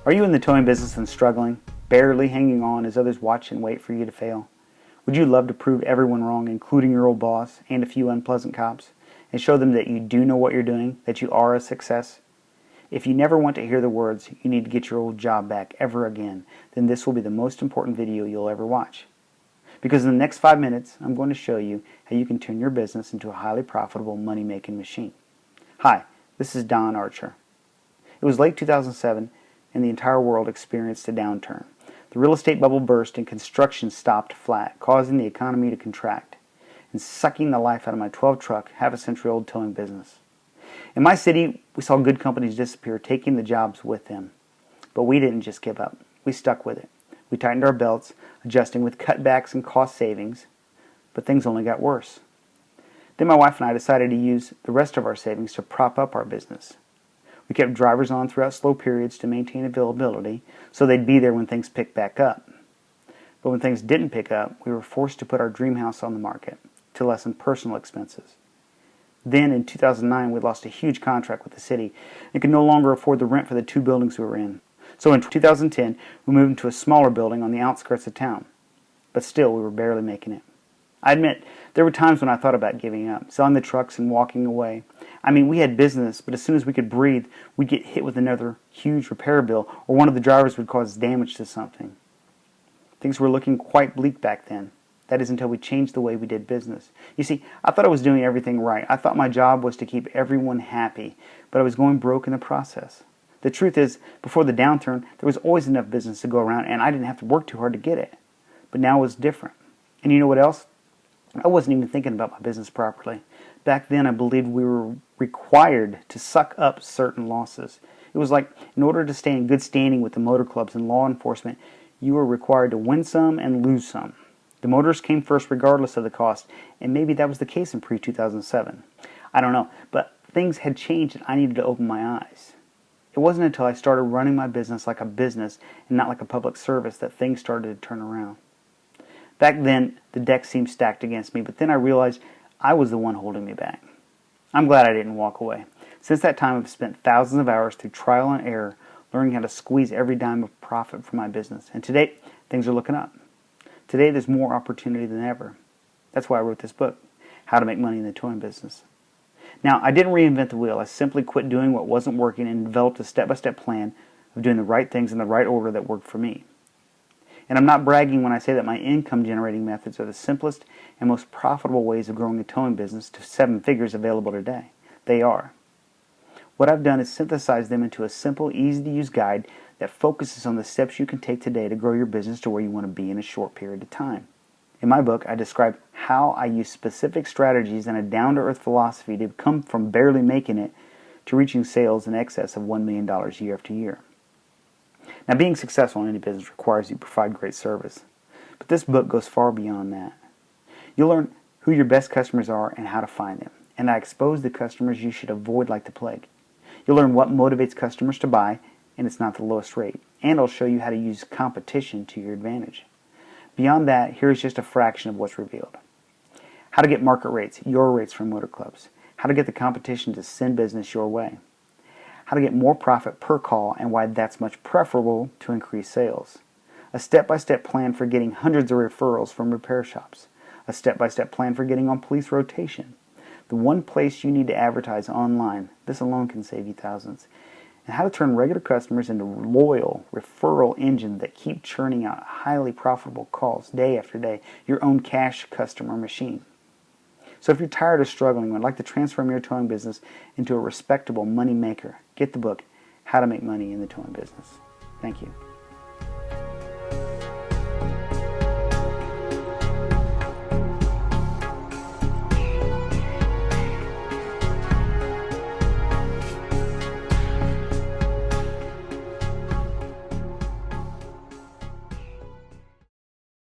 Are you in the towing business and struggling, barely hanging on as others watch and wait for you to fail? Would you love to prove everyone wrong, including your old boss and a few unpleasant cops, and show them that you do know what you're doing, that you are a success? If you never want to hear the words, "You need to get your old job back" ever again, then this will be the most important video you'll ever watch. Because in the next 5 minutes, I'm going to show you how you can turn your business into a highly profitable money-making machine. Hi, this is Don Archer. It was late 2007, and the entire world experienced a downturn. The real estate bubble burst and construction stopped flat, causing the economy to contract and sucking the life out of my 12-truck, half-a-century-old towing business. In my city, we saw good companies disappear, taking the jobs with them. But we didn't just give up. We stuck with it. We tightened our belts, adjusting with cutbacks and cost savings, but things only got worse. Then my wife and I decided to use the rest of our savings to prop up our business. We kept drivers on throughout slow periods to maintain availability so they'd be there when things picked back up. But when things didn't pick up, we were forced to put our dream house on the market to lessen personal expenses. Then in 2009, we lost a huge contract with the city and could no longer afford the rent for the 2 buildings we were in. So in 2010, we moved into a smaller building on the outskirts of town. But still, we were barely making it. I admit, there were times when I thought about giving up, selling the trucks and walking away. I mean, we had business, but as soon as we could breathe, we'd get hit with another huge repair bill, or one of the drivers would cause damage to something. Things were looking quite bleak back then. That is until we changed the way we did business. You see, I thought I was doing everything right. I thought my job was to keep everyone happy, but I was going broke in the process. The truth is, before the downturn, there was always enough business to go around, and I didn't have to work too hard to get it. But now it was different. And you know what else? I wasn't even thinking about my business properly. Back then, I believed we were required to suck up certain losses. It was like, in order to stay in good standing with the motor clubs and law enforcement, you were required to win some and lose some. The motors came first regardless of the cost, and maybe that was the case in pre-2007. I don't know, but things had changed and I needed to open my eyes. It wasn't until I started running my business like a business and not like a public service that things started to turn around. Back then, the deck seemed stacked against me, but then I realized I was the one holding me back. I'm glad I didn't walk away. Since that time, I've spent thousands of hours through trial and error, learning how to squeeze every dime of profit from my business. And today, things are looking up. Today, there's more opportunity than ever. That's why I wrote this book, How to Make Money in the Towing Business. Now, I didn't reinvent the wheel. I simply quit doing what wasn't working and developed a step-by-step plan of doing the right things in the right order that worked for me. And I'm not bragging when I say that my income-generating methods are the simplest and most profitable ways of growing a towing business to 7 figures available today. They are. What I've done is synthesize them into a simple, easy-to-use guide that focuses on the steps you can take today to grow your business to where you want to be in a short period of time. In my book, I describe how I use specific strategies and a down-to-earth philosophy to come from barely making it to reaching sales in excess of $1 million year after year. Now, being successful in any business requires you provide great service, but this book goes far beyond that. You'll learn who your best customers are and how to find them, and I expose the customers you should avoid like the plague. You'll learn what motivates customers to buy, and it's not the lowest rate, and I'll show you how to use competition to your advantage. Beyond that, here's just a fraction of what's revealed. How to get market rates, your rates from motor clubs. How to get the competition to send business your way. How to get more profit per call and why that's much preferable to increase sales. A step-by-step plan for getting hundreds of referrals from repair shops. A step-by-step plan for getting on police rotation. The one place you need to advertise online. This alone can save you thousands. And how to turn regular customers into loyal referral engines that keep churning out highly profitable calls day after day. Your own cash customer machine. So if you're tired of struggling and would like to transform your towing business into a respectable money maker, get the book, How to Make Money in the Towing Business. Thank you.